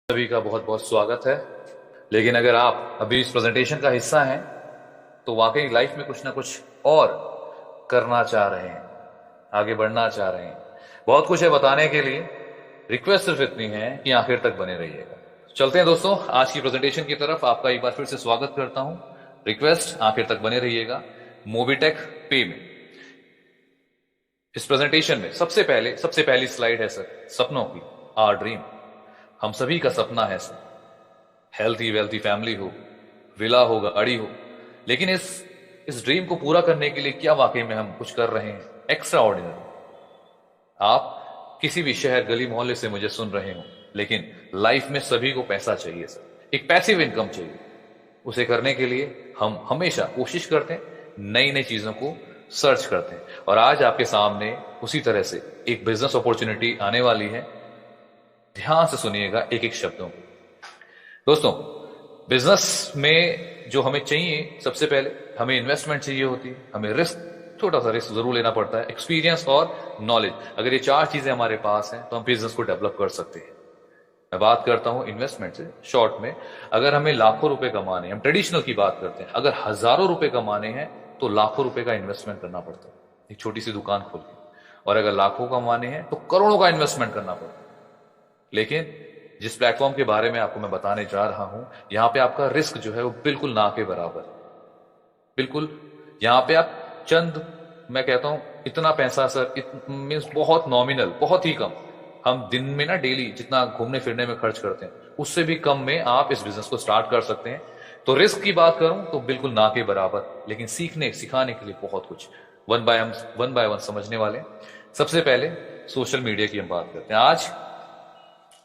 सभी का बहुत बहुत स्वागत है। लेकिन अगर आप अभी इस प्रेजेंटेशन का हिस्सा हैं तो वाकई लाइफ में कुछ ना कुछ और करना चाह रहे हैं, आगे बढ़ना चाह रहे हैं। बहुत कुछ है बताने के लिए। रिक्वेस्ट सिर्फ इतनी है कि आखिर तक बने रहिएगा। चलते हैं दोस्तों आज की प्रेजेंटेशन की तरफ। आपका एक बार फिर से स्वागत करता हूं। रिक्वेस्ट आखिर तक बने रहिएगा। मोबीटेक पे में इस प्रेजेंटेशन में सबसे पहली स्लाइड है सर, सपनों की। Our dream. हम सभी का सपना है सर, हेल्थी वेल्थी फैमिली हो, विला हो, गाड़ी हो। लेकिन इस ड्रीम को पूरा करने के लिए क्या वाकई में हम कुछ कर रहे हैं एक्स्ट्रा ऑर्डिनरी? आप किसी भी शहर गली मोहल्ले से मुझे सुन रहे हो, लेकिन लाइफ में सभी को पैसा चाहिए सर, एक पैसिव इनकम चाहिए। उसे करने के लिए हम हमेशा कोशिश करते हैं, नई नई चीजों को सर्च करते हैं। और आज आपके सामने उसी तरह से एक बिजनेस अपॉर्चुनिटी आने वाली है। ध्यान से सुनिएगा एक एक शब्दों को। दोस्तों, बिजनेस में जो हमें चाहिए, सबसे पहले हमें इन्वेस्टमेंट चाहिए होती है, हमें रिस्क, छोटा सा रिस्क जरूर लेना पड़ता है, एक्सपीरियंस और नॉलेज। अगर ये चार चीजें हमारे पास हैं तो हम बिजनेस को डेवलप कर सकते हैं। मैं बात करता हूं इन्वेस्टमेंट से शॉर्ट में। अगर हमें लाखों रुपए कमाने हैं, हम ट्रेडिशनल की बात करते हैं, अगर हजारों रुपए कमाने हैं तो लाखों रुपए का इन्वेस्टमेंट करना पड़ता है, एक छोटी सी दुकान खोल के। और अगर लाखों कमाने हैं तो करोड़ों का इन्वेस्टमेंट करना पड़ता है। लेकिन जिस प्लेटफॉर्म के बारे में आपको मैं बताने जा रहा हूं, यहां पे आपका रिस्क जो है वो बिल्कुल ना के बराबर है। बिल्कुल। यहां पे आप चंद, मैं कहता हूं इतना पैसा सर, मीन्स बहुत नॉमिनल, बहुत ही कम। हम दिन में ना डेली जितना घूमने फिरने में खर्च करते हैं, उससे भी कम में आप इस बिजनेस को स्टार्ट कर सकते हैं। तो रिस्क की बात करूं तो बिल्कुल ना के बराबर, लेकिन सीखने सिखाने के लिए बहुत कुछ। वन बाय वन समझने वाले। सबसे पहले सोशल मीडिया की हम बात करते हैं। आज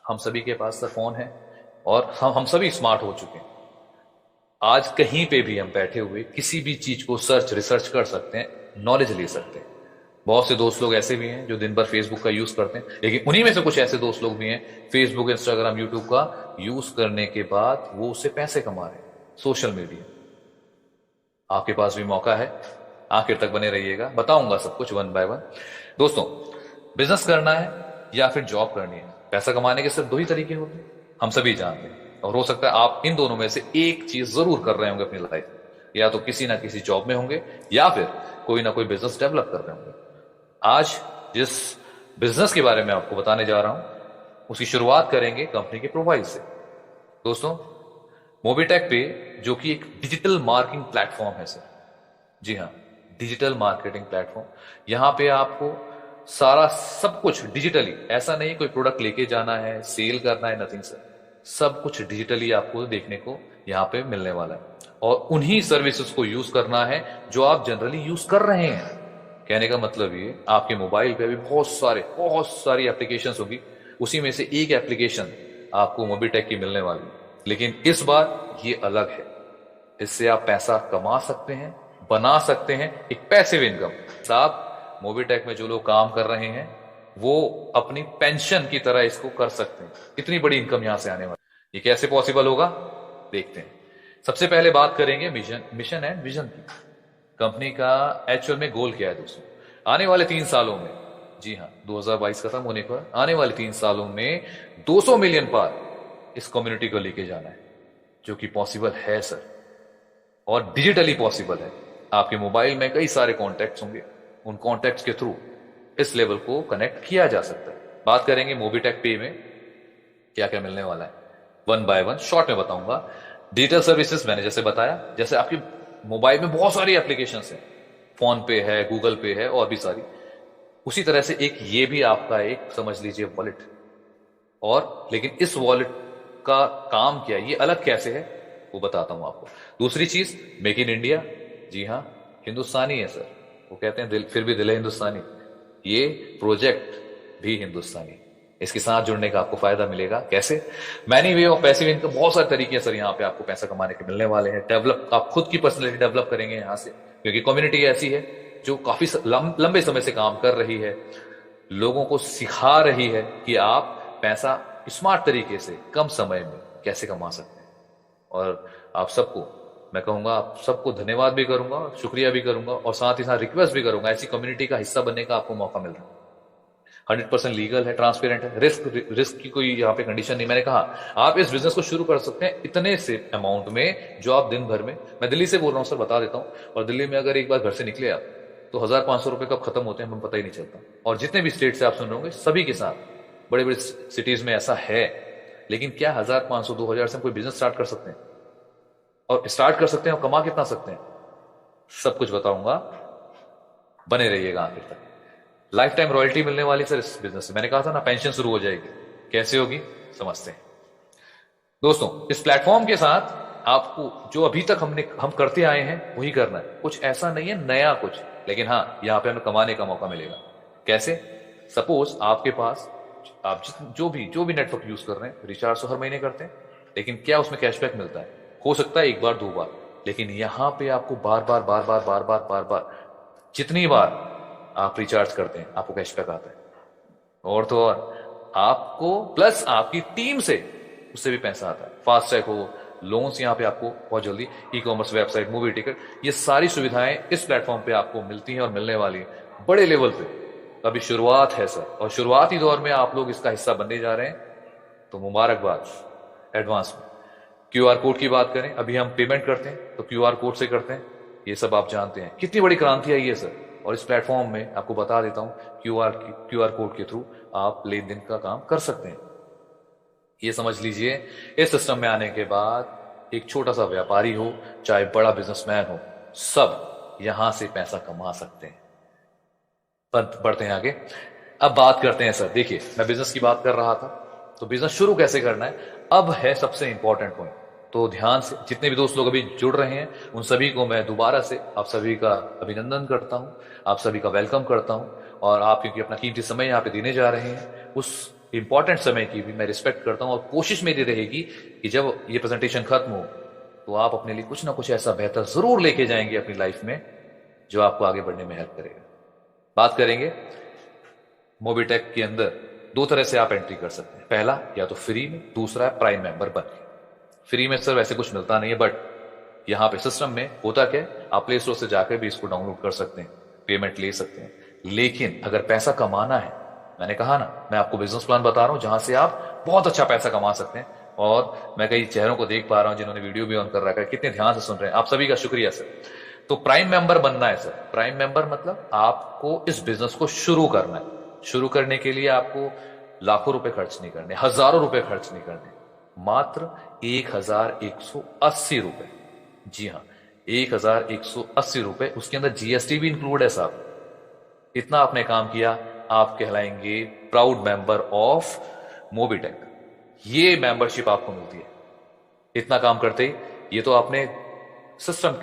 हम सभी के पास सर फोन है और हम सभी स्मार्ट हो चुके हैं। आज कहीं पे भी हम बैठे हुए किसी भी चीज को रिसर्च कर सकते हैं, नॉलेज ले सकते हैं। बहुत से दोस्त लोग ऐसे भी हैं जो दिन भर फेसबुक का यूज करते हैं, लेकिन उन्हीं में से कुछ ऐसे दोस्त लोग भी हैं फेसबुक, इंस्टाग्राम, यूट्यूब का यूज करने के बाद वो उससे पैसे कमा रहे हैं। सोशल मीडिया, आपके पास भी मौका है। आखिर तक बने रहिएगा, बताऊंगा सब कुछ वन बाय वन। दोस्तों, बिजनेस करना है या फिर जॉब करनी है, पैसा कमाने के सिर्फ दो ही तरीके होते हैं, हम सभी जानते हैं। और हो सकता है आप इन दोनों में से एक चीज जरूर कर रहे होंगे अपनी लाइफ में। या तो किसी ना किसी जॉब में होंगे या फिर कोई ना कोई बिजनेस डेवलप कर रहे होंगे। आज जिस बिजनेस के बारे में आपको बताने जा रहा हूं, उसकी शुरुआत करेंगे कंपनी के प्रोफाइल से। दोस्तों, मोबीटेक पे, जो कि एक डिजिटल मार्केटिंग प्लेटफॉर्म है सर, जी हाँ, डिजिटल मार्केटिंग प्लेटफॉर्म। यहां पे आपको सारा सब कुछ डिजिटली, ऐसा नहीं कोई प्रोडक्ट लेके जाना है, सेल करना है, नथिंग सर। सब कुछ डिजिटली आपको देखने को यहां पे मिलने वाला है। और उन्हीं सर्विसेज को यूज करना है जो आप जनरली यूज कर रहे हैं। कहने का मतलब ये, आपके मोबाइल पे भी बहुत सारी एप्लीकेशंस होगी, उसी में से एक एप्लीकेशन आपको मोबीटेक की मिलने वाली है। लेकिन इस बार ये अलग है। इससे आप पैसा कमा सकते हैं, बना सकते हैं, एक पैसिव इनकम। साहब, मोबीटेक में जो लोग काम कर रहे हैं वो अपनी पेंशन की तरह इसको कर सकते हैं। इतनी बड़ी इनकम यहां से आने वाली, ये कैसे पॉसिबल होगा देखते हैं। सबसे पहले बात करेंगे मिशन एंड विजन की। कंपनी का एक्चुअल में गोल क्या है दोस्तों? आने वाले 3 सालों में, जी हाँ, 2022 खत्म होने पर आने वाले 3 सालों में 200 मिलियन पार इस कम्युनिटी को लेके जाना है, जो कि पॉसिबल है सर, और डिजिटली पॉसिबल है। आपके मोबाइल में कई सारे कॉन्टैक्ट्स होंगे, उन कॉन्टैक्ट्स के थ्रू इस लेवल को कनेक्ट किया जा सकता है। बात करेंगे मोबीटेक पे में क्या क्या मिलने वाला है, वन बाय वन शॉर्ट में बताऊंगा। डिजिटल सर्विसेज मैंने जैसे बताया, जैसे आपके मोबाइल में बहुत सारी एप्लीकेशंस हैं, फोन पे है, गूगल पे है और भी सारी, उसी तरह से एक ये भी आपका एक समझ लीजिए वॉलेट। और लेकिन इस वॉलेट का काम क्या है, ये अलग कैसे है, वो बताता हूं आपको। दूसरी चीज, मेक इन इंडिया। जी हाँ, हिंदुस्तानी है सर। वो कहते हैं दिल, फिर भी दिल है हिंदुस्तानी। ये प्रोजेक्ट भी हिंदुस्तानी। इसके साथ जुड़ने का आपको फायदा मिलेगा कैसे? Many way of passive income, बहुत सारे तरीके हैं सर यहाँ पे आपको पैसा कमाने के मिलने वाले हैं। डेवलप, आप खुद की पर्सनैलिटी डेवलप करेंगे यहाँ से, क्योंकि कम्युनिटी ऐसी है जो काफी लंबे समय से काम कर रही है, लोगों को सिखा रही है कि आप पैसा स्मार्ट तरीके से कम समय में कैसे कमा सकते हैं। और आप सबको मैं कहूंगा, आप सबको धन्यवाद भी करूंगा, शुक्रिया भी करूंगा, और साथ ही साथ रिक्वेस्ट भी करूंगा, ऐसी कम्युनिटी का हिस्सा बनने का आपको मौका मिल रहा है। 100% लीगल है, ट्रांसपेरेंट है, रिस्क की कोई यहाँ पे कंडीशन नहीं। मैंने कहा आप इस बिजनेस को शुरू कर सकते हैं इतने से अमाउंट में जो आप दिन भर में, मैं दिल्ली से बोल रहा हूँ सर, बता देता हूँ, और दिल्ली में अगर एक बार घर से निकले आप तो 1,500 रुपए कब खत्म होते हैं हमें पता ही नहीं चलता। और जितने भी स्टेट से आप सुन रहे होंगे सभी के साथ बड़े बड़े सिटीज में ऐसा है। लेकिन क्या 1,500 2,000 से हम कोई बिजनेस स्टार्ट कर सकते हैं? और स्टार्ट कर सकते हैं और कमा कितना सकते हैं, सब कुछ बताऊंगा, बने रहिएगा आखिर तक। लाइफ टाइम रॉयल्टी मिलने वाली सर इस बिजनेस से, मैंने कहा था ना पेंशन शुरू हो जाएगी। कैसे होगी समझते हैं दोस्तों। इस प्लेटफॉर्म के साथ आपको जो अभी तक हम करते आए हैं वही करना है, कुछ ऐसा नहीं है नया कुछ, लेकिन हाँ यहां पे हमें कमाने का मौका मिलेगा। कैसे? सपोज आपके पास आप जो भी नेटवर्क यूज कर रहे हैं, रिचार्ज तो हर महीने करते हैं, लेकिन क्या उसमें कैशबैक मिलता है? हो सकता है एक बार दो बार, लेकिन यहां पे आपको बार बार बार बार बार बार बार बार जितनी बार आप रिचार्ज करते हैं आपको कैशबैक आता है। और तो और आपको प्लस आपकी टीम से उससे भी पैसा आता है। फास्ट ट्रैक हो, लोन्स यहाँ पे आपको बहुत जल्दी, e commerce website, movie ticket, ये सारी सुविधाएं इस प्लेटफॉर्म पे आपको मिलती हैं और मिलने वाली हैं बड़े लेवल पे। अभी शुरुआत है सर, और शुरुआती दौर में आप लोग इसका हिस्सा बनने जा रहे हैं, तो मुबारकबाद एडवांस में। क्यूआर कोड की बात करें, अभी हम पेमेंट करते हैं तो क्यूआर कोड से करते हैं, ये सब आप जानते हैं। कितनी बड़ी क्रांति आई है सर, और इस प्लेटफॉर्म में आपको बता देता हूं क्यूआर कोड के थ्रू आप लेन देन का काम कर सकते हैं। ये समझ लीजिए इस सिस्टम में आने के बाद एक छोटा सा व्यापारी हो चाहे बड़ा बिजनेसमैन हो, सब यहां से पैसा कमा सकते हैं। बढ़ते हैं आगे। अब बात करते हैं सर, देखिए मैं बिजनेस की बात कर रहा था, तो बिजनेस शुरू कैसे करना है अब है सबसे इंपॉर्टेंट पॉइंट। तो ध्यान से, जितने भी दोस्त लोग अभी जुड़ रहे हैं उन सभी को मैं दोबारा से आप सभी का अभिनंदन करता हूं, आप सभी का वेलकम करता हूं। और आप क्योंकि अपना कीमती समय यहाँ पे देने जा रहे हैं, उस इंपॉर्टेंट समय की भी मैं रिस्पेक्ट करता हूं। और कोशिश मेरी रहेगी कि जब ये प्रेजेंटेशन खत्म हो तो आप अपने लिए कुछ ना कुछ ऐसा बेहतर जरूर लेके जाएंगे अपनी लाइफ में जो आपको आगे बढ़ने में हेल्प करेगा। बात करेंगे मोबीटेक के अंदर दो तरह से आप एंट्री कर सकते हैं, पहला या तो फ्री में, दूसरा है प्राइम मेंबर बन के। फ्री में सर वैसे कुछ मिलता नहीं है, बट यहां पे सिस्टम में होता क्या, आप प्ले स्टोर से जाकर भी इसको डाउनलोड कर सकते हैं, पेमेंट ले सकते हैं। लेकिन अगर पैसा कमाना है, मैंने कहा ना मैं आपको बिजनेस प्लान बता रहा हूं जहां से आप बहुत अच्छा पैसा कमा सकते हैं। और मैं कई चेहरों को देख पा रहा हूं जिन्होंने वीडियो भी ऑन कर रखा है, कितने ध्यान से सुन रहे हैं, आप सभी का शुक्रिया सर। तो प्राइम मेंबर बनना है सर। प्राइम मेंबर मतलब आपको इस बिजनेस को शुरू करना है। शुरू करने के लिए आपको लाखों रुपए खर्च नहीं करने, हजारों रुपए खर्च नहीं करने, मात्र 1,180 रुपए। जी हां, 1,180 रुपए, उसके अंदर जीएसटी भी इंक्लूड है साहब। इतना आपने काम किया, आप कहलाएंगे प्राउड मेंबर ऑफ मोबीटेक। ये मेंबरशिप आपको मिलती है इतना काम करते ही। ये तो आपने सिस्टम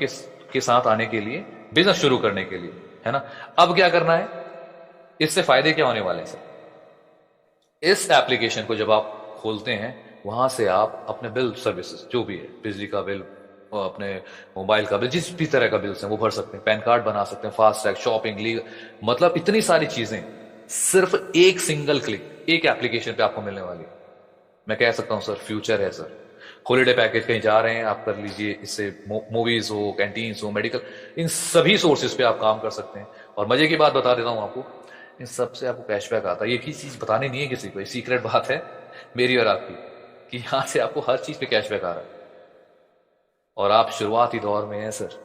के साथ आने के लिए, बिजनेस शुरू करने के लिए, है ना। अब क्या करना है, इससे फायदे क्या होने वाले हैं सर? इस एप्लीकेशन को जब आप खोलते हैं, वहां से आप अपने बिल सर्विसेज जो भी है, बिजली का बिल, अपने मोबाइल का बिल, जिस भी तरह का बिल है वो भर सकते हैं, पैन कार्ड बना सकते हैं, फास्ट ट्रैक, शॉपिंग, लीगल, मतलब इतनी सारी चीजें सिर्फ एक सिंगल क्लिक, एक एप्लीकेशन पे आपको मिलने वाली है। मैं कह सकता हूं सर फ्यूचर है सर। हॉलीडे पैकेज कहीं जा रहे हैं आप कर लीजिए, इससे मूवीज हो, कैंटीन्स हो, मेडिकल, इन सभी सोर्सेज पे आप काम कर सकते हैं। और मजे की बात बता देता हूं आपको, इन सबसे आपको कैशबैक आता है। ये की चीज बतानी नहीं है किसी को, ये सीक्रेट बात है मेरी और आपकी, कि यहां से आपको हर चीज पे कैशबैक आ रहा है। और आप शुरुआती दौर में हैं सर।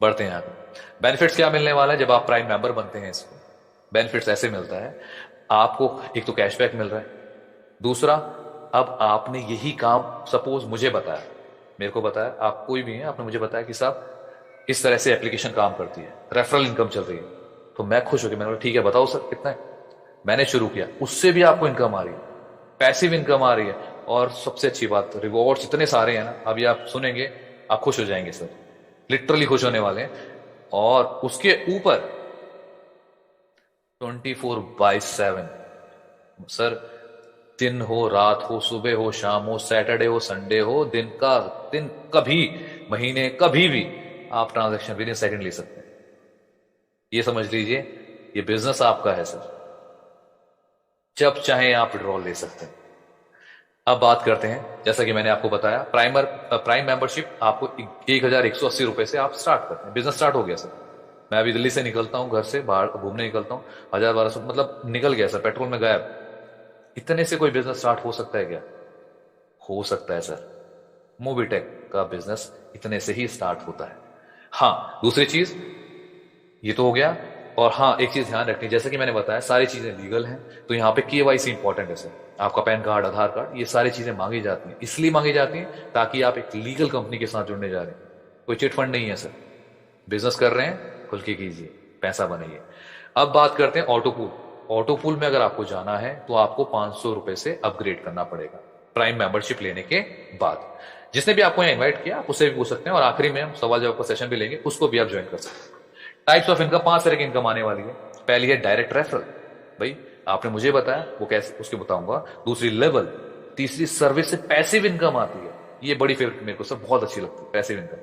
बढ़ते हैं आगे। बेनिफिट्स क्या मिलने वाला है जब आप प्राइम मेंबर बनते हैं? इसको बेनिफिट्स ऐसे मिलता है, आपको एक तो कैशबैक मिल रहा है, दूसरा अब आपने यही काम सपोज मुझे बताया, मेरे को बताया, आप कोई भी हैं, आपने मुझे बताया कि साहब इस तरह से एप्लीकेशन काम करती है, रेफरल इनकम चल रही है, तो मैं खुश हो गया। मैंने बोला ठीक है बताओ सर कितना है। मैंने शुरू किया, उससे भी आपको इनकम आ रही है, पैसिव इनकम आ रही है। और सबसे अच्छी बात, रिवॉर्ड्स इतने सारे हैं ना, अभी आप सुनेंगे आप खुश हो जाएंगे सर, लिटरली खुश होने वाले हैं। और उसके ऊपर 24/7 सर, दिन हो, रात हो, सुबह हो, शाम हो, सैटरडे हो, संडे हो, दिन का दिन, कभी महीने, कभी भी आप ट्रांजैक्शन विद इन सेकंड ले सकते हैं। ये समझ लीजिए ये बिजनेस आपका है सर, जब चाहे आप विड्रॉल ले सकते हैं। अब बात करते हैं, जैसा कि मैंने आपको बताया, प्राइम मेंबरशिप आपको 1,180 रुपए से आप स्टार्ट करते हैं, बिजनेस स्टार्ट हो गया सर। मैं अभी दिल्ली से निकलता हूं, घर से बाहर घूमने निकलता हूं, 1000-1200 मतलब निकल गया सर, पेट्रोल में गायब। इतने से कोई बिजनेस स्टार्ट हो सकता है क्या? हो सकता है सर। मोबीटेक का बिजनेस इतने से ही स्टार्ट होता है। हाँ, दूसरी चीज ये तो हो गया। और हाँ, एक चीज ध्यान रखनी, जैसे कि मैंने बताया सारी चीजें लीगल हैं, तो यहाँ पे केवाईसी इंपॉर्टेंट है सर। आपका पैन कार्ड, आधार कार्ड, ये सारी चीजें मांगी जाती हैं, इसलिए मांगी जाती हैं ताकि आप एक लीगल कंपनी के साथ जुड़ने जा रहे हैं। कोई चिट फंड नहीं है सर। बिजनेस कर रहे हैं, खुल के कीजिए, पैसा बनाइए। अब बात करते हैं ऑटो पूल। ऑटो पूल में अगर आपको जाना है तो आपको 500 रुपए से अपग्रेड करना पड़ेगा प्राइम मेंबरशिप लेने के बाद। जिसने भी आपको यहाँ इन्वाइट किया आप उससे भी पूछ सकते हैं, और आखिरी में हम सवाल जवाब का सेशन भी लेंगे, उसको भी आप ज्वाइन कर सकते हैं। टाइप्स ऑफ इनकम, 5 तरह की इनकम आने वाली है। पहली है डायरेक्ट रेफरल, भाई आपने मुझे बताया वो कैसे, उसके बताऊंगा। दूसरी लेवल। तीसरी सर्विस से पैसिव इनकम आती है, ये बड़ी फेवरेट मेरे को सर, बहुत अच्छी लगती है पैसिव इनकम।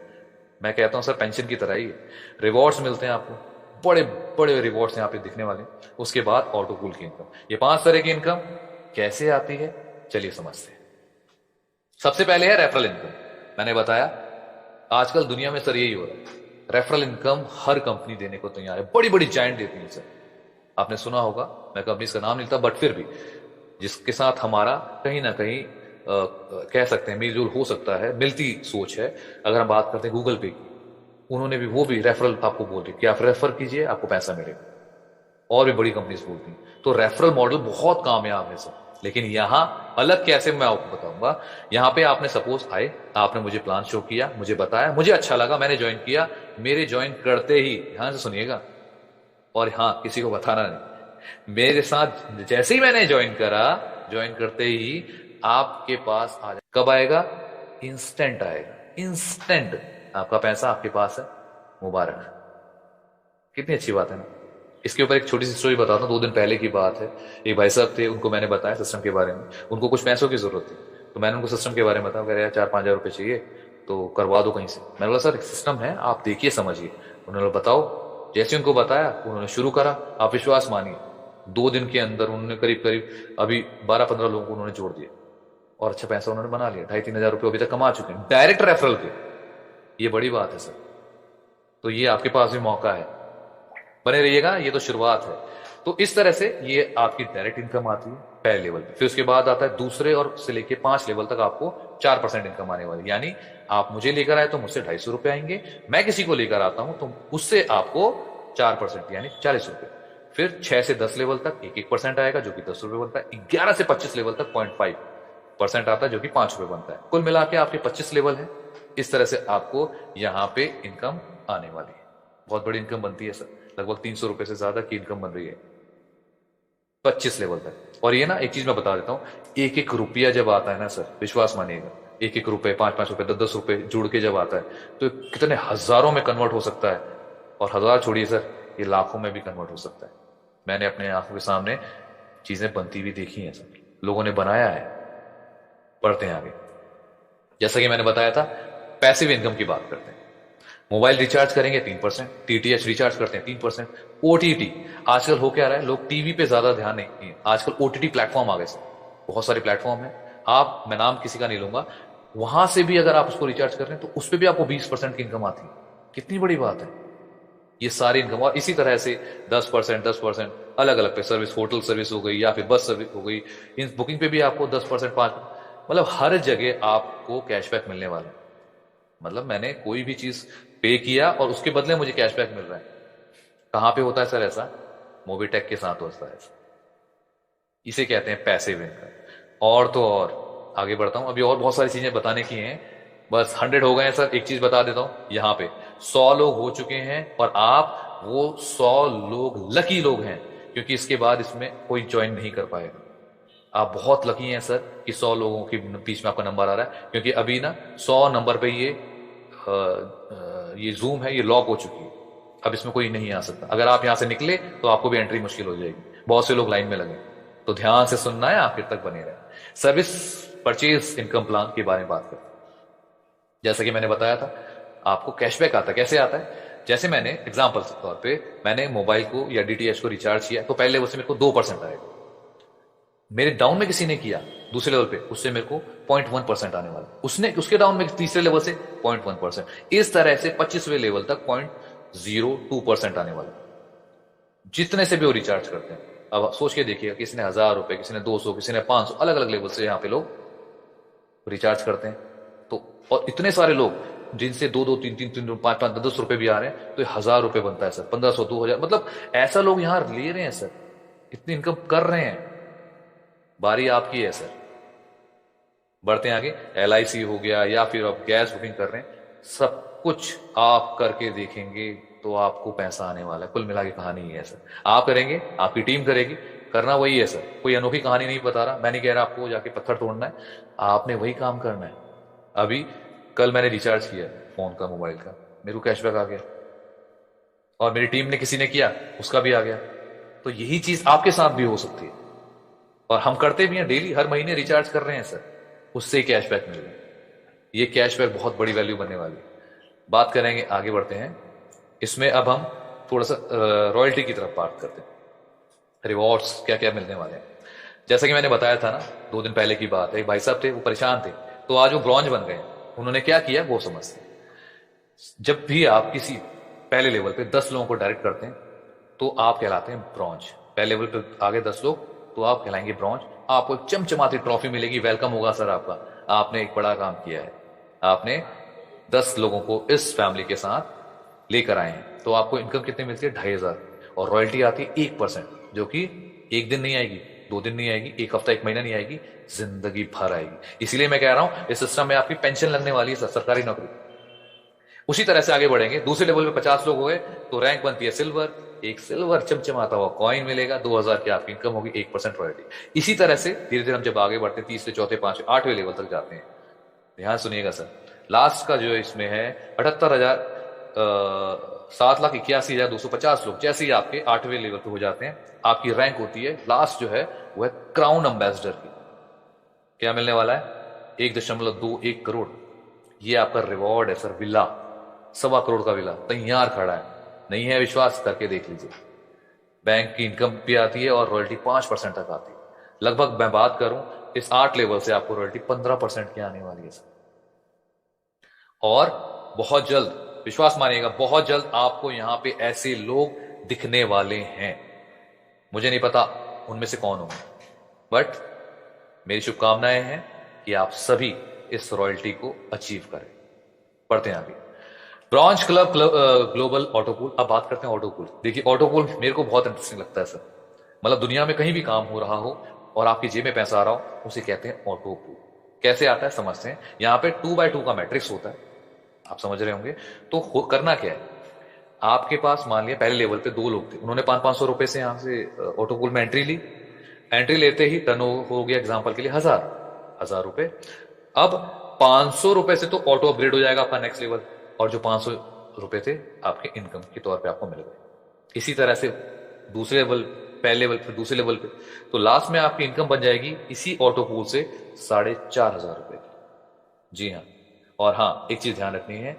मैं कहता हूं सर पेंशन की तरह ही है, रिवॉर्ड्स मिलते हैं आपको, बड़े बड़े रिवॉर्ड्स यहाँ पे दिखने वाले। उसके बाद ऑटो कूल की इनकम। ये 5 तरह की इनकम कैसे आती है, चलिए समझते हैं। सबसे पहले है रेफरल इनकम। मैंने बताया आजकल दुनिया में सर यही हो रहा है, रेफरल इनकम हर कंपनी देने को तैयार है, बड़ी बड़ी जायंट देती है सर। आपने सुना होगा, मैं कंपनी का नाम नहीं लेता, बट फिर भी जिसके साथ हमारा कहीं ना कहीं कह सकते हैं मेलजोल हो सकता है, मिलती सोच है। अगर हम बात करते हैं गूगल पे की, उन्होंने भी वो भी रेफरल आपको बोल रही कि आप रेफर कीजिए आपको पैसा मिलेगा, और भी बड़ी कंपनीज बोलती हैं। तो रेफरल मॉडल बहुत कामयाब है सर। लेकिन यहां अलग कैसे, मैं आपको बताऊंगा। यहां पे आपने सपोज आए, आपने मुझे प्लान शो किया, मुझे बताया, मुझे अच्छा लगा, मैंने ज्वाइन किया। मेरे ज्वाइन करते ही, ध्यान से सुनिएगा, और हाँ किसी को बताना नहीं, मेरे साथ जैसे ही मैंने ज्वाइन करा, ज्वाइन करते ही आपके पास आ जाए, कब आएगा? इंस्टेंट आएगा, इंस्टेंट आपका पैसा आपके पास है। मुबारक। कितनी अच्छी बात है ना। इसके ऊपर एक छोटी सी स्टोरी बताता हूँ, 2 दिन पहले की बात है। एक भाई साहब थे, उनको मैंने बताया सिस्टम के बारे में, उनको कुछ पैसों की जरूरत थी, तो मैंने उनको सिस्टम के बारे में बताया। कह रहे यार 4-5 हजार रुपये चाहिए तो करवा दो कहीं से। मैंने बोला सर सिस्टम है, आप देखिए समझिए। उन्होंने बताओ, जैसे उनको बताया उन्होंने शुरू करा। आप विश्वास मानिए 2 दिन के अंदर उन्होंने करीब करीब अभी 12-15 लोगों को उन्होंने जोड़ दिया, और अच्छा पैसा उन्होंने बना लिया। 2,500-3 हजार रुपये अभी तक कमा चुके हैं डायरेक्ट रेफरल के। ये बड़ी बात है सर। तो ये आपके पास भी मौका है, बने रहिएगा, ये तो शुरुआत है। तो इस तरह से ये आपकी डायरेक्ट इनकम आती है पहले लेवल पे। फिर उसके बाद आता है दूसरे और से लेके 5 लेवल तक आपको 4% इनकम आने वाली। यानी आप मुझे लेकर आए तो मुझसे 250 रुपए आएंगे, मैं किसी को लेकर आता हूं तो उससे आपको 4% यानी 40 रुपए। फिर 6 से 10 लेवल तक 1-1% आएगा जो कि 10 रुपए बनता है। 11 से 25 लेवल तक 0.5% आता है जो कि 5 रुपए बनता है। कुल मिला के आपके 25 लेवल है। इस तरह से आपको यहां पे इनकम आने वाली है। बहुत बड़ी इनकम बनती है सर, लगभग 300 रुपए से ज्यादा की इनकम बन रही है 25 लेवल तक। और ये ना एक चीज मैं बता देता हूं, एक एक रुपया जब आता है ना सर, विश्वास मानिएगा, एक एक रुपए, 5-5 रुपए, 10-10 रुपए जुड़ के जब आता है तो कितने हजारों में कन्वर्ट हो सकता है। और हजार छोड़िए सर, ये लाखों में भी कन्वर्ट हो सकता है। मैंने अपने आंखों के सामने चीजें बनती हुई देखी हैं सर, लोगों ने बनाया है। बढ़ते हैं आगे। जैसा कि मैंने बताया था, पैसिव इनकम की बात करते हैं। मोबाइल रिचार्ज करेंगे 3%, टीटीएच रिचार्ज करते हैं 3%, ओटीटी। आजकल हो क्या रहा है, लोग टीवी पे ज्यादा ध्यान नहीं है, आजकल ओटीटी प्लेटफॉर्म आ गए सर। बहुत सारे प्लेटफॉर्म है, आप, मैं नाम किसी का नहीं लूंगा, वहां से भी अगर आप उसको रिचार्ज कर रहे हैं तो उस पर भी आपको 20% की इनकम आती है। कितनी बड़ी बात है ये सारी इनकम। और इसी तरह से 10% अलग अलग पे सर्विस, होटल सर्विस हो गई या फिर बस सर्विस हो गई, इन बुकिंग पे भी आपको 10%, 5, मतलब हर जगह आपको कैशबैक मिलने वाला है। मतलब मैंने कोई भी चीज पे किया और उसके बदले मुझे कैशबैक मिल रहा है। कहां पे होता है सर ऐसा? मोबीटेक के साथ होता है। इसे कहते हैं पैसिव इनकम। और तो और आगे बढ़ता हूं, अभी और बहुत सारी चीजें बताने की हैं, बस 100 हो गए हैं सर। एक चीज बता देता हूं, यहां पे 100 लोग हो चुके हैं और आप वो 100 लोग लकी लोग हैं, क्योंकि इसके बाद इसमें कोई ज्वाइन नहीं कर पाएगा। आप बहुत लकी हैं सर कि 100 लोगों के बीच में आपका नंबर आ रहा है, क्योंकि अभी ना 100 नंबर पे ये जूम है, ये लॉक हो चुकी है। अब इसमें कोई नहीं आ सकता। अगर आप यहां से निकले तो आपको भी एंट्री मुश्किल हो जाएगी। बहुत से लोग लाइन में लगे, तो ध्यान से सुनना है, आखिर तक बने रहे। सर्विस परचेज इनकम प्लान के बारे में बात करते हैं। जैसा कि मैंने बताया था, आपको कैशबैक आता है। कैसे आता है? जैसे मैंने एग्जाम्पल के तौर पे मैंने मोबाइल को या डीटीएच को रिचार्ज किया तो पहले लेवल से मेरे को 2% आएगा। मेरे डाउन में किसी ने किया दूसरे लेवल पे, उससे मेरे को 0.1% आने वाला। उसने उसके डाउन में तीसरे लेवल से 0.1%। इस तरह से 25वें लेवल तक 0.02% आने वाला, जितने से भी वो रिचार्ज करते हैं। अब सोच के देखिएगा, किसी ने 1000 रुपए, किसी ने 200, किसी ने 500, अलग अलग लेवल से यहाँ पे लोग रिचार्ज करते हैं। तो और इतने सारे लोग जिनसे 2-2, 3-3, 3, 5-5, 10 रुपए भी आ रहे हैं, तो 1000 रुपए बनता है सर, 1500, 2000, मतलब ऐसा लोग यहाँ ले रहे हैं सर, इतनी इनकम कर रहे हैं। बारी आपकी है सर। बढ़ते हैं आगे। LIC हो गया, या फिर आप गैस बुकिंग कर रहे हैं, सब कुछ आप करके देखेंगे तो आपको पैसा आने वाला है। कुल मिला के कहानी ये है सर। आप करेंगे, आपकी टीम करेगी, करना वही है सर। कोई अनोखी कहानी नहीं बता रहा, मैं नहीं कह रहा आपको जाके पत्थर तोड़ना है, आपने वही काम करना है। अभी कल मैंने रिचार्ज किया फोन का, मोबाइल का, मेरे को कैशबैक आ गया, और मेरी टीम ने किसी ने किया, उसका भी आ गया। तो यही चीज आपके साथ भी हो सकती है, और हम करते भी हैं डेली, हर महीने रिचार्ज कर रहे हैं सर, उससे ही कैशबैक मिल रहा है। ये कैशबैक बहुत बड़ी वैल्यू बनने वाली है। बात करेंगे, आगे बढ़ते हैं। इसमें अब हम थोड़ा सा रॉयल्टी की तरफ बात करते हैं, रिवॉर्ड्स क्या क्या मिलने वाले हैं। जैसा कि मैंने बताया था ना, 2 दिन पहले की बात है, एक भाई साहब थे, वो परेशान थे, तो आज वो ब्रॉन्ज बन गए। उन्होंने क्या किया वो समझते हैं। जब भी आप किसी पहले लेवल पे 10 लोगों को डायरेक्ट करते हैं, तो आप कहलाते हैं ब्रॉन्ज। पहले लेवल पे आगे 10 लोग, तो आप कहलाएंगे ब्रॉन्ज। आपको एक चमचमाती ट्रॉफी मिलेगी, वेलकम होगा सर आपका, आपने एक बड़ा काम किया है, आपने 10 लोगों को इस फैमिली के साथ लेकर आए हैं। तो आपको इनकम कितनी मिलती है? 2500। और रॉयल्टी आती है 1%, जो कि एक दिन नहीं आएगी, 2 दिन नहीं आएगी, एक हफ्ता, एक महीना नहीं आएगी, जिंदगी भर आएगी। इसीलिए मैं कह रहा हूं, इस सिस्टम में आपकी पेंशन लगने वाली है सर, सरकारी नौकरी। उसी तरह से आगे बढ़ेंगे, दूसरे लेवल पे 50 लोग हो गए, तो रैंक बनती है सिल्वर। एक सिल्वर चमचमाता हुआ कॉइन मिलेगा, 2000 की आपकी इनकम होगी, 1% रॉयल्टी। इसी तरह से धीरे धीरे हम जब आगे बढ़ते हैं, तीसरे, चौथे, पांचवें, 8वें लेवल तक जाते हैं। ध्यान सुनिएगा सर, लास्ट का जो इसमें है 78,000, 7,81,250 लोग जैसे ही आपके 8वें लेवल पे हो जाते हैं, आपकी रैंक होती है लास्ट जो है वो है क्राउन एम्बेसडर की। क्या मिलने वाला है? 1.21 करोड़। ये आपका रिवॉर्ड है सर, विला, 1.25 करोड़ का विला तैयार खड़ा है। नहीं है विश्वास, करके देख लीजिए। बैंक की इनकम भी आती है और रॉयल्टी 5% तक आती है। लगभग मैं बात करूं, इस 8 लेवल से आपको रॉयल्टी 15% की आने वाली है सर। और बहुत जल्द, विश्वास मानिएगा, बहुत जल्द आपको यहां पे ऐसे लोग दिखने वाले हैं। मुझे नहीं पता उनमें से कौन होंगे, बट मेरी शुभकामनाएं हैं कि आप सभी इस रॉयल्टी को अचीव करें। पढ़ते हैं आगे। Bronze club, global autopool. अब बात करते हैं ऑटोपूल। देखिए, ऑटोपूल मेरे को बहुत इंटरेस्टिंग लगता है सर। मतलब दुनिया में कहीं भी काम हो रहा हो और आपकी जेब में पैसा आ रहा हो, उसे कहते हैं ऑटोपूल। कैसे आता है समझते हैं। यहां पे 2x2 का मैट्रिक्स होता है, आप समझ रहे होंगे। तो करना क्या है, आपके पास मान लिया पहले लेवल पे 2 लोग थे, उन्होंने 500-500 रुपए से यहां से ऑटोपूल में एंट्री ली। एंट्री लेते ही टर्न हो गया एग्जाम्पल के लिए 1000 रुपए। अब 500 रुपए से तो ऑटो अपग्रेड हो जाएगा आपका नेक्स्ट लेवल, और जो 500 रुपए थे आपके इनकम के तौर पे आपको मिल गए। इसी तरह से दूसरे लेवल, पहले लेवल पे, दूसरे लेवल पे, तो लास्ट में आपकी इनकम बन जाएगी इसी ऑटो पूल से 4,500 रुपए की। जी हाँ। और हाँ, एक चीज ध्यान रखनी है,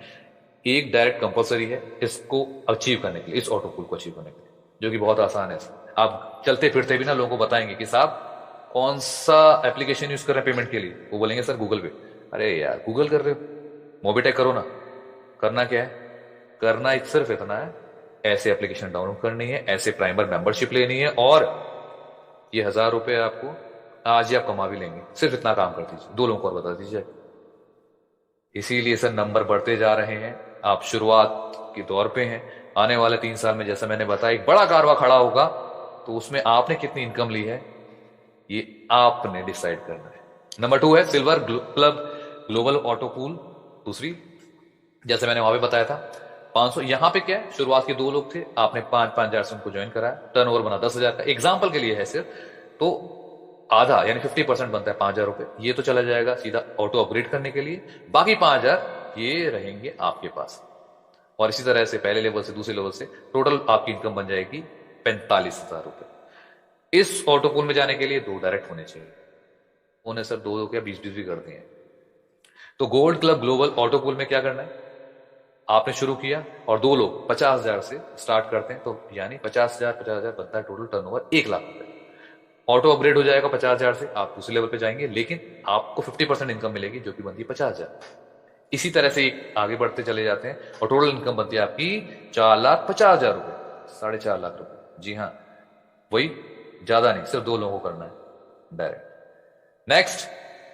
एक डायरेक्ट कंपलसरी है इसको अचीव करने के लिए, इस ऑटो पूल को अचीव करने के लिए, जो कि बहुत आसान है। आप चलते फिरते भी ना लोगों को बताएंगे कि साहब कौन सा एप्लीकेशन यूज कर रहे हैं पेमेंट के लिए, वो बोलेंगे सर गूगल पे। अरे यार, गूगल कर रहे हो, मोबिटेक करो ना। करना क्या है, करना सिर्फ इतना है, ऐसे एप्लीकेशन डाउनलोड करनी है, ऐसे प्राइमर मेंबरशिप लेनी है, और ये 1000 रुपए आपको आज ही आप कमा भी लेंगे। सिर्फ इतना काम कर दीजिए, 2 लोगों को और बता दीजिए। इसीलिए सर नंबर बढ़ते जा रहे हैं, आप शुरुआत के दौर पे हैं। आने वाले 3 साल में, जैसा मैंने बताया, एक बड़ा कारवा खड़ा होगा, तो उसमें आपने कितनी इनकम ली है ये आपने डिसाइड करना है। नंबर 2 है silver club global auto pool. दूसरी, जैसे मैंने वहां पे बताया था 500, यहां पे क्या है, शुरुआत के 2 लोग थे, आपने 5,000 से उनको ज्वाइन कराया, टर्नओवर बना 10,000 का, एग्जांपल के लिए है सिर्फ। तो आधा यानी 50% बनता है 5,000 रुपए, ये तो चला जाएगा सीधा ऑटो अपग्रेड करने के लिए, बाकी 5,000 ये रहेंगे आपके पास। और इसी तरह से पहले लेवल से दूसरे लेवल से टोटल आपकी इनकम बन जाएगी 45,000 रुपए। इस ऑटो पूल में जाने के लिए 2 डायरेक्ट होने चाहिए, उन्हें सर 2 क्या 20-20 भी कर दिए। तो gold club global auto pool में क्या करना है, आपने शुरू किया और 2 लोग 50,000 से स्टार्ट करते हैं, तो यानी 50,000 बनता है टोटल टर्नओवर 1,00,000 रुपए। ऑटो अपग्रेड हो जाएगा 50,000 से, आप दूसरे लेवल पे जाएंगे, लेकिन आपको 50% इनकम मिलेगी, जो कि बनती है 50,000। इसी तरह से आगे बढ़ते चले जाते हैं और टोटल इनकम बनती है आपकी 4,50,000 रुपए, 4.5 लाख रुपए। जी हाँ, वही, ज्यादा नहीं, सिर्फ 2 लोगों को करना है direct. Next,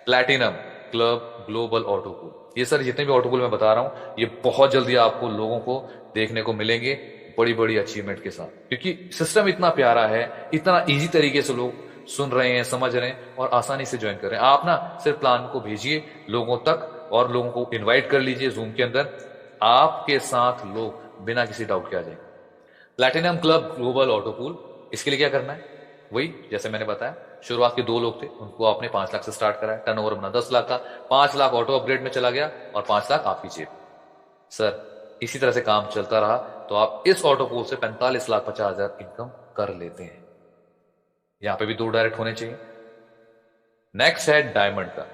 platinum club global auto pool. ये सर जितने भी ऑटो पूल मैं बता रहा हूं, ये बहुत जल्दी आपको लोगों को देखने को मिलेंगे बड़ी बड़ी अचीवमेंट के साथ, क्योंकि सिस्टम इतना प्यारा है, इतना इजी तरीके से लोग सुन रहे हैं, समझ रहे हैं और आसानी से ज्वाइन कर रहे हैं। आप ना सिर्फ प्लान को भेजिए लोगों तक और लोगों को इनवाइट कर लीजिए जूम के अंदर, आपके साथ लोग बिना किसी डाउट के आ जाएंगे। Platinum club global auto pool, इसके लिए क्या करना है, वही जैसे मैंने बताया, शुरुआत के 2 लोग थे, उनको आपने 5 लाख से स्टार्ट कराया, टर्नओवर बना 10 लाख का, 5 लाख ऑटो अपग्रेड में चला गया और 5 लाख आपकी जेब। सर इसी तरह से काम चलता रहा तो आप इस ऑटो पूल से 45,50,000 इनकम कर लेते हैं। यहां पे भी 2 डायरेक्ट होने चाहिए। नेक्स्ट है डायमंड का,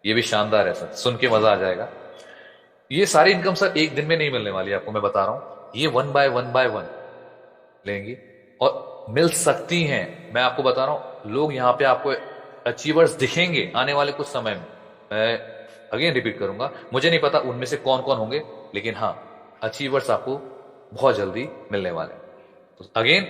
ये भी शानदार है सर, सुन के मजा आ जाएगा। ये सारी इनकम सर एक दिन में नहीं मिलने वाली, आपको मैं बता रहा हूं, ये 1 बाय 1 लेंगी और मिल सकती हैं। मैं आपको बता रहा हूं, लोग यहां पे आपको अचीवर्स दिखेंगे आने वाले कुछ समय में। मैं अगेन रिपीट करूंगा, मुझे नहीं पता उनमें से कौन कौन होंगे, लेकिन हाँ, अचीवर्स आपको बहुत जल्दी मिलने वाले। तो अगेन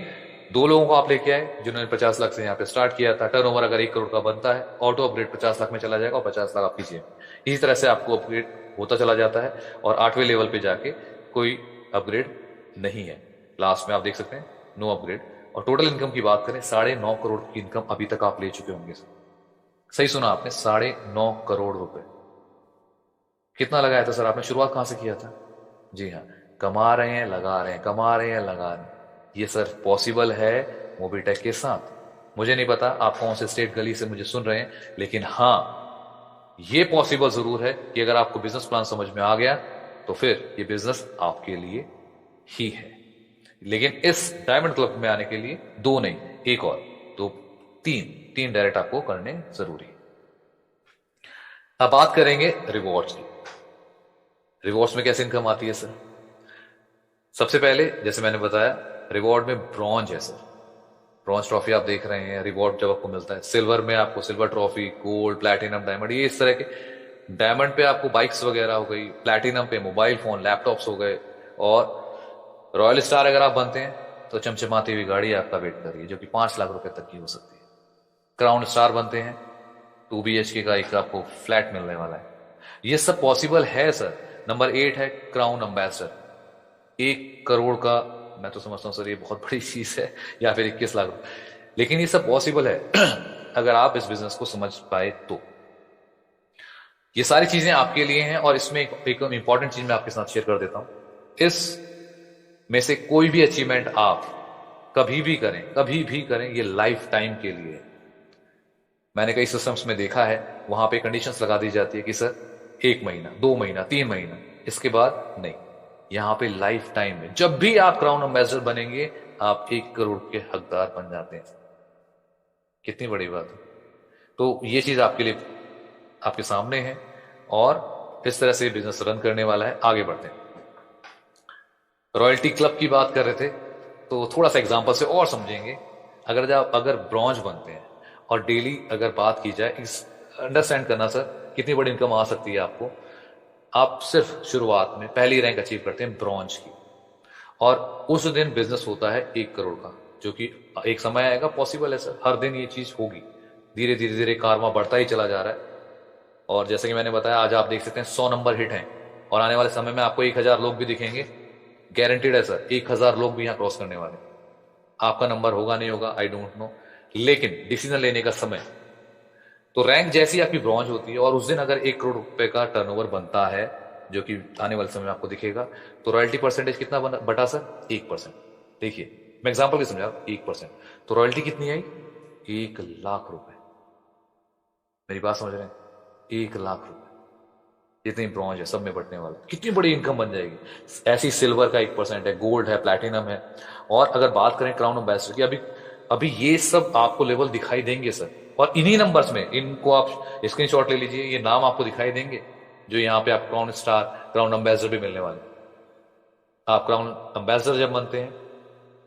2 लोगों को आप लेके आए जिन्होंने 50 लाख से यहाँ पे स्टार्ट किया था, टर्नओवर अगर 1 करोड़ का बनता है, ऑटो अपग्रेड 50 लाख में चला जाएगा और 50 लाख आपकी जेब। इसी तरह से आपको अपग्रेड होता चला जाता है और 8वें लेवल पे जाके कोई अपग्रेड नहीं है, लास्ट में आप देख सकते हैं नो अपग्रेड। और टोटल इनकम की बात करें, 9.5 करोड़ की इनकम अभी तक आप ले चुके होंगे। सही सुना आपने, 9.5 करोड़ रुपए। कितना लगाया था सर आपने, शुरुआत कहां से किया था? जी हाँ, कमा रहे हैं लगा रहे हैं, कमा रहे हैं लगा रहे हैं। ये सर पॉसिबल है मोबिटेक के साथ। मुझे नहीं पता आप कौन से स्टेट गली से मुझे सुन रहे हैं, लेकिन हां, ये पॉसिबल जरूर है कि अगर आपको बिजनेस प्लान समझ में आ गया तो फिर ये बिजनेस आपके लिए ही है। लेकिन इस डायमंड क्लब में आने के लिए 2 नहीं, एक और, तो 3 डायरेक्ट आपको करने जरूरी है। अब बात करेंगे रिवॉर्ड्स की। रिवॉर्ड्स में कैसे इनकम आती है सर? सबसे पहले जैसे मैंने बताया, रिवॉर्ड में ब्रॉन्ज है सर, ब्रॉन्ज ट्रॉफी आप देख रहे हैं, रिवॉर्ड जब आपको मिलता है। सिल्वर में आपको silver trophy, gold, platinum, diamond, ये इस तरह के। डायमंड पे आपको बाइक्स वगैरह हो गई, प्लैटिनम पे मोबाइल फोन, लैपटॉप्स हो गए, और रॉयल स्टार अगर आप बनते हैं तो चमचमाती हुई गाड़ी आपका वेट कर रही है जो कि 5 लाख रुपए तक की हो सकती है। क्राउन स्टार बनते हैं, 2 BHK का एक आपको फ्लैट मिलने वाला है। ये सब पॉसिबल है सर। नंबर 8 है क्राउन एम्बेसडर, 1 करोड़ का। मैं तो समझता हूं सर ये बहुत बड़ी चीज है, या फिर 21 लाख रुपए, लेकिन ये सब पॉसिबल है अगर आप इस बिजनेस को समझ पाए तो। ये सारी चीजें आपके लिए हैं और इसमें एक इंपॉर्टेंट चीज मैं आपके साथ शेयर कर देता हूं। इस में से कोई भी अचीवमेंट आप कभी भी करें, ये लाइफ टाइम के लिए है। मैंने कई सिस्टम्स में देखा है, वहां पे कंडीशंस लगा दी जाती है कि सर 1 महीना, 2 महीना, 3 महीना, इसके बाद नहीं। यहां पे लाइफ टाइम में जब भी आप क्राउन एम्बेसडर बनेंगे, आप 1 करोड़ के हकदार बन जाते हैं। कितनी बड़ी बात है। तो ये चीज आपके लिए, आपके सामने है और इस तरह से बिजनेस रन करने वाला है। आगे बढ़ते हैं। रॉयल्टी क्लब की बात कर रहे थे, तो थोड़ा सा एग्जांपल से और समझेंगे। अगर ब्रॉन्ज बनते हैं और डेली अगर बात की जाए, इस अंडरस्टैंड करना सर कितनी बड़ी इनकम आ सकती है आपको। आप सिर्फ शुरुआत में पहली रैंक अचीव करते हैं ब्रॉन्ज की, और उस दिन बिजनेस होता है 1 करोड़ का, जो कि एक समय आएगा, पॉसिबल है सर, हर दिन ये चीज होगी। धीरे धीरे धीरे कारमा बढ़ता ही चला जा रहा है। और जैसे कि मैंने बताया, आज आप देख सकते हैं 100 नंबर हिट हैं और आने वाले समय में आपको 1000 लोग भी दिखेंगे। गारंटीड है सर, 1000 लोग भी यहां क्रॉस करने वाले। आपका नंबर होगा नहीं होगा आई डोंट नो, लेकिन डिसीजन लेने का समय। तो रैंक जैसी आपकी ब्रॉन्ज होती है और उस दिन अगर 1 करोड़ रुपए का टर्नओवर बनता है, जो कि आने वाले समय में आपको दिखेगा, तो रॉयल्टी परसेंटेज कितना बटा सर? 1%। देखिए मैं एग्जांपल भी समझा, 1%, तो रॉयल्टी कितनी आई? 1 लाख रुपए। मेरी बात समझ रहे हैं? 1 लाख रुपए जितनी ब्रॉन्ज है सब में बटने वाला, कितनी बड़ी इनकम बन जाएगी। ऐसी सिल्वर का 1% है, गोल्ड है, प्लैटिनम है। और अगर बात करें क्राउन एम्बेसडर की, अभी अभी ये सब आपको लेवल दिखाई देंगे सर, और इन्हीं नंबर्स में, इनको आप स्क्रीनशॉट ले लीजिए, ये नाम आपको दिखाई देंगे जो यहाँ पे आप क्राउन स्टार, क्राउन एम्बेसडर भी मिलने वाले। आप क्राउन एम्बेसडर जब बनते हैं,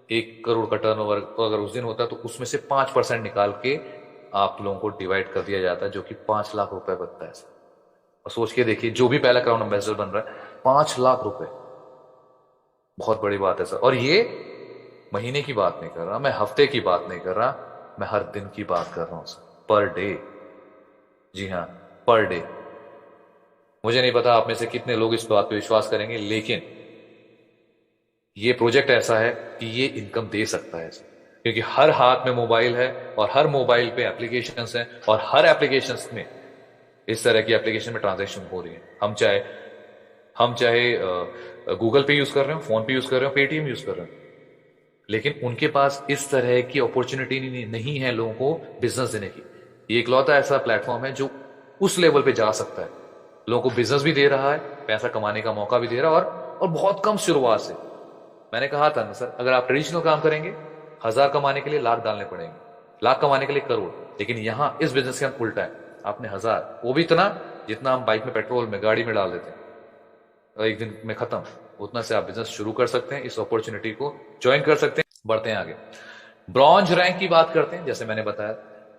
1 करोड़ का टर्नओवर अगर उस दिन होता है, तो उसमें से 5% निकाल के आप लोगों को डिवाइड कर दिया जाता है, जो कि 5 लाख रुपए बनता है सर। और सोच के देखिए, जो भी पहला क्राउन एम्बेसडर बन रहा है, 5 लाख रुपए, बहुत बड़ी बात है सर। और ये महीने की बात नहीं कर रहा मैं, हफ्ते की बात नहीं कर रहा मैं, हर दिन की बात कर रहा हूं सर, पर डे। जी हाँ, पर डे। मुझे नहीं पता आप में से कितने लोग इस बात पे विश्वास करेंगे, लेकिन ये प्रोजेक्ट ऐसा है कि ये इनकम दे सकता है सर। क्योंकि हर हाथ में मोबाइल है, और हर मोबाइल पे एप्लीकेशंस हैं, और हर एप्लीकेशंस में इस तरह की एप्लीकेशन में ट्रांजैक्शन हो रही है। हम चाहे गूगल पे यूज कर रहे हो, फोन पे यूज कर रहे हो, पेटीएम यूज कर रहे हो, लेकिन उनके पास इस तरह की अपॉर्चुनिटी नहीं है लोगों को बिजनेस देने की। ये इकलौता ऐसा प्लेटफॉर्म है जो उस लेवल पे जा सकता है, लोगों को बिजनेस भी दे रहा है, पैसा कमाने का मौका भी दे रहा है, और बहुत कम शुरुआत से। मैंने कहा था ना सर, अगर आप ट्रेडिशनल काम करेंगे, 1,000 कमाने के लिए लाख डालने पड़ेंगे, लाख कमाने के लिए करोड़। लेकिन यहां इस बिजनेस के अंदर उल्टा है, आपने 1,000, वो भी इतना जितना हम बाइक में पेट्रोल में गाड़ी में डाल देते हैं, और एक दिन में खत्म, उतना से आप बिजनेस शुरू कर सकते हैं। इस अपॉर्चुनिटी को ज्वाइन कर सकते हैं, बढ़ते हैं आगे। ब्रॉन्ज रैंक की बात करते हैं, जैसे मैंने बताया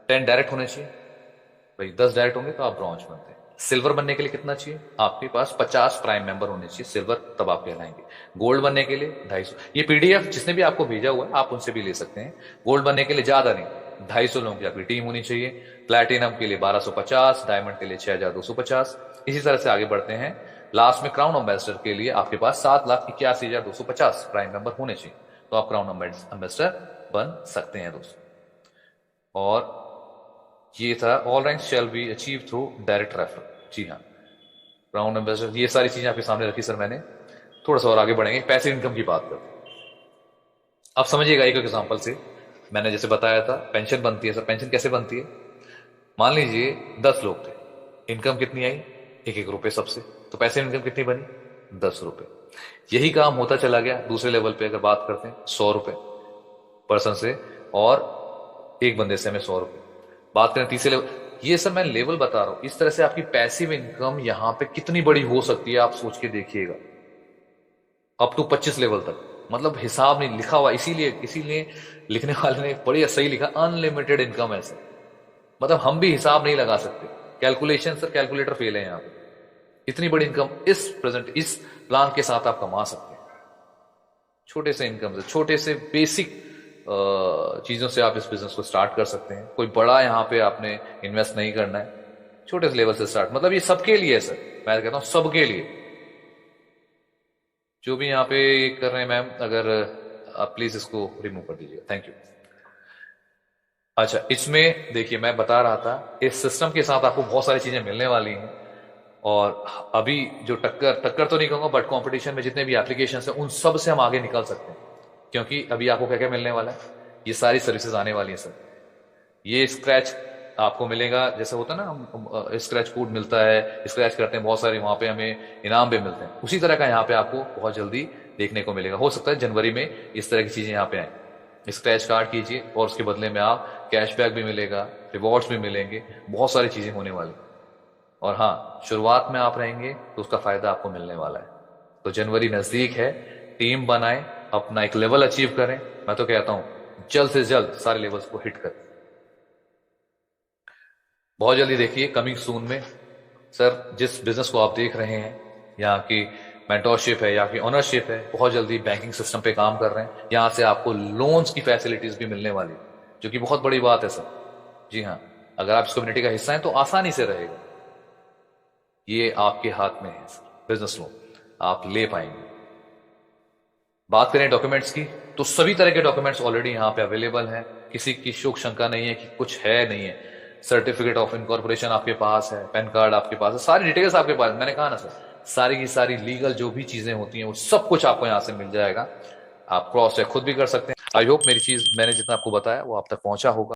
10 डायरेक्ट होने चाहिए भाई, 10 डायरेक्ट होंगे तो आप ब्रॉन्ज बनते हैं। सिल्वर बनने के लिए कितना चाहिए, आपके पास 50 प्राइम मेंबर होने चाहिए, सिल्वर तब आप कहलाएंगे। गोल्ड बनने के लिए 250, ये पीडीएफ जिसने भी आपको भेजा हुआ है आप उनसे भी ले सकते हैं। गोल्ड बनने के लिए ज्यादा नहीं, 250 लोगों की आपकी टीम होनी चाहिए। प्लैटिनम के लिए 1250, डायमंड के लिए 6250, इसी तरह से आगे बढ़ते हैं। लास्ट में क्राउन एम्बेसडर के लिए आपके पास 7,81,250 प्राइम मेंबर होने चाहिए, तो आप क्राउन एम्बेसडर बन सकते हैं दोस्तों। और ये था all rank shall be achieve through direct referral. जी हाँ, क्राउन एम्बेसडर, ये सारी चीजें आपके सामने रखी सर मैंने। थोड़ा सा और आगे बढ़ेंगे, पैसिव इनकम की बात करते हैं। आप समझिएगा एक एग्जांपल से, मैंने जैसे बताया था पेंशन बनती है सर, पेंशन कैसे बनती है। मान लीजिए 10 लोग थे, इनकम कितनी आई, 1-1 रुपए सबसे, तो पैसे इनकम कितनी बनी, 10 रुपए। यही काम होता चला गया दूसरे लेवल पे, अगर बात करते हैं 100 रुपए पर्सन से, और एक बंदे से हमें 100 रुपए। बात करें तीसरे लेवल, ये सर मैं लेवल बता रहा हूं, इस तरह से आपकी पैसिव इनकम यहां पे कितनी बड़ी हो सकती है, आप सोच के देखिएगा। अप टू 25 लेवल तक, मतलब हिसाब नहीं लिखा हुआ, इसीलिए इसीलिए लिखने वाले ने बड़ी सही लिखा, अनलिमिटेड इनकम है सर। मतलब हम भी हिसाब नहीं लगा सकते, कैलकुलेशन सर, कैलकुलेटर फेल है यहाँ पे। इतनी बड़ी इनकम इस प्लान के साथ आप कमा सकते हैं। छोटे से इनकम से, छोटे से बेसिक चीजों से आप इस बिजनेस को स्टार्ट कर सकते हैं। कोई बड़ा यहाँ पे आपने इन्वेस्ट नहीं करना है, छोटे से लेवल से स्टार्ट, मतलब ये सबके लिए है सर, मैं कहता हूं सबके लिए। जो भी यहाँ पे कर रहे हैं मैम, अगर आप प्लीज इसको रिमूव कर दीजिए, थैंक यू। अच्छा, इसमें देखिए मैं बता रहा था, इस सिस्टम के साथ आपको बहुत सारी चीजें मिलने वाली हैं। और अभी जो टक्कर टक्कर तो नहीं कहूंगा, बट कंपटीशन में जितने भी एप्लीकेशन हैं उन सब से हम आगे निकल सकते हैं। क्योंकि अभी आपको क्या क्या मिलने वाला है, ये सारी सर्विसेज आने वाली हैं सर। ये स्क्रैच आपको मिलेगा, जैसे होता है ना, हम स्क्रैच कोड मिलता है, स्क्रैच करते हैं बहुत सारे, वहां पे हमें इनाम भी मिलते हैं, उसी तरह का यहाँ पे आपको बहुत जल्दी देखने को मिलेगा। हो सकता है जनवरी में इस तरह की चीजें यहाँ पे आए। स्क्रैच कार्ड कीजिए और उसके बदले में आप कैशबैक भी मिलेगा, रिवॉर्ड्स भी मिलेंगे, बहुत सारी चीजें होने वाली। और हाँ, शुरुआत में आप रहेंगे तो उसका फायदा आपको मिलने वाला है। तो जनवरी नजदीक है, टीम बनाएं, अपना एक लेवल अचीव करें। मैं तो कहता हूं जल्द से जल्द सारे लेवल्स को हिट करें। बहुत जल्दी देखिए कमिंग सून में सर, जिस बिजनेस को आप देख रहे हैं, यहाँ की मेंटोरशिप है, यहाँ की ओनरशिप है, बहुत जल्दी बैंकिंग सिस्टम पे काम कर रहे हैं। यहाँ से आपको लोन्स की फैसिलिटीज भी मिलने वाली, जो कि बहुत बड़ी बात है सर। जी हाँ, अगर आप इस कम्युनिटी का हिस्सा हैं तो आसानी से रहेगा, ये आपके हाथ में है सर। बिजनेस लोन आप ले पाएंगे। बात करें डॉक्यूमेंट्स की, तो सभी तरह के डॉक्यूमेंट्स ऑलरेडी यहाँ पे अवेलेबल हैं, किसी की शोक शंका नहीं है कि कुछ है नहीं है। सर्टिफिकेट ऑफ इनकॉर्पोरेशन आपके पास है, पैन कार्ड आपके पास है, सारी डिटेल्स आपके पास, मैंने कहा ना सर, सारी की सारी लीगल जो भी चीजें होती हैं वो सब कुछ आपको यहाँ से मिल जाएगा। आप क्रॉस चेक खुद भी कर सकते हैं। आई होप मेरी चीज, मैंने जितना आपको बताया वो आप तक पहुंचा होगा।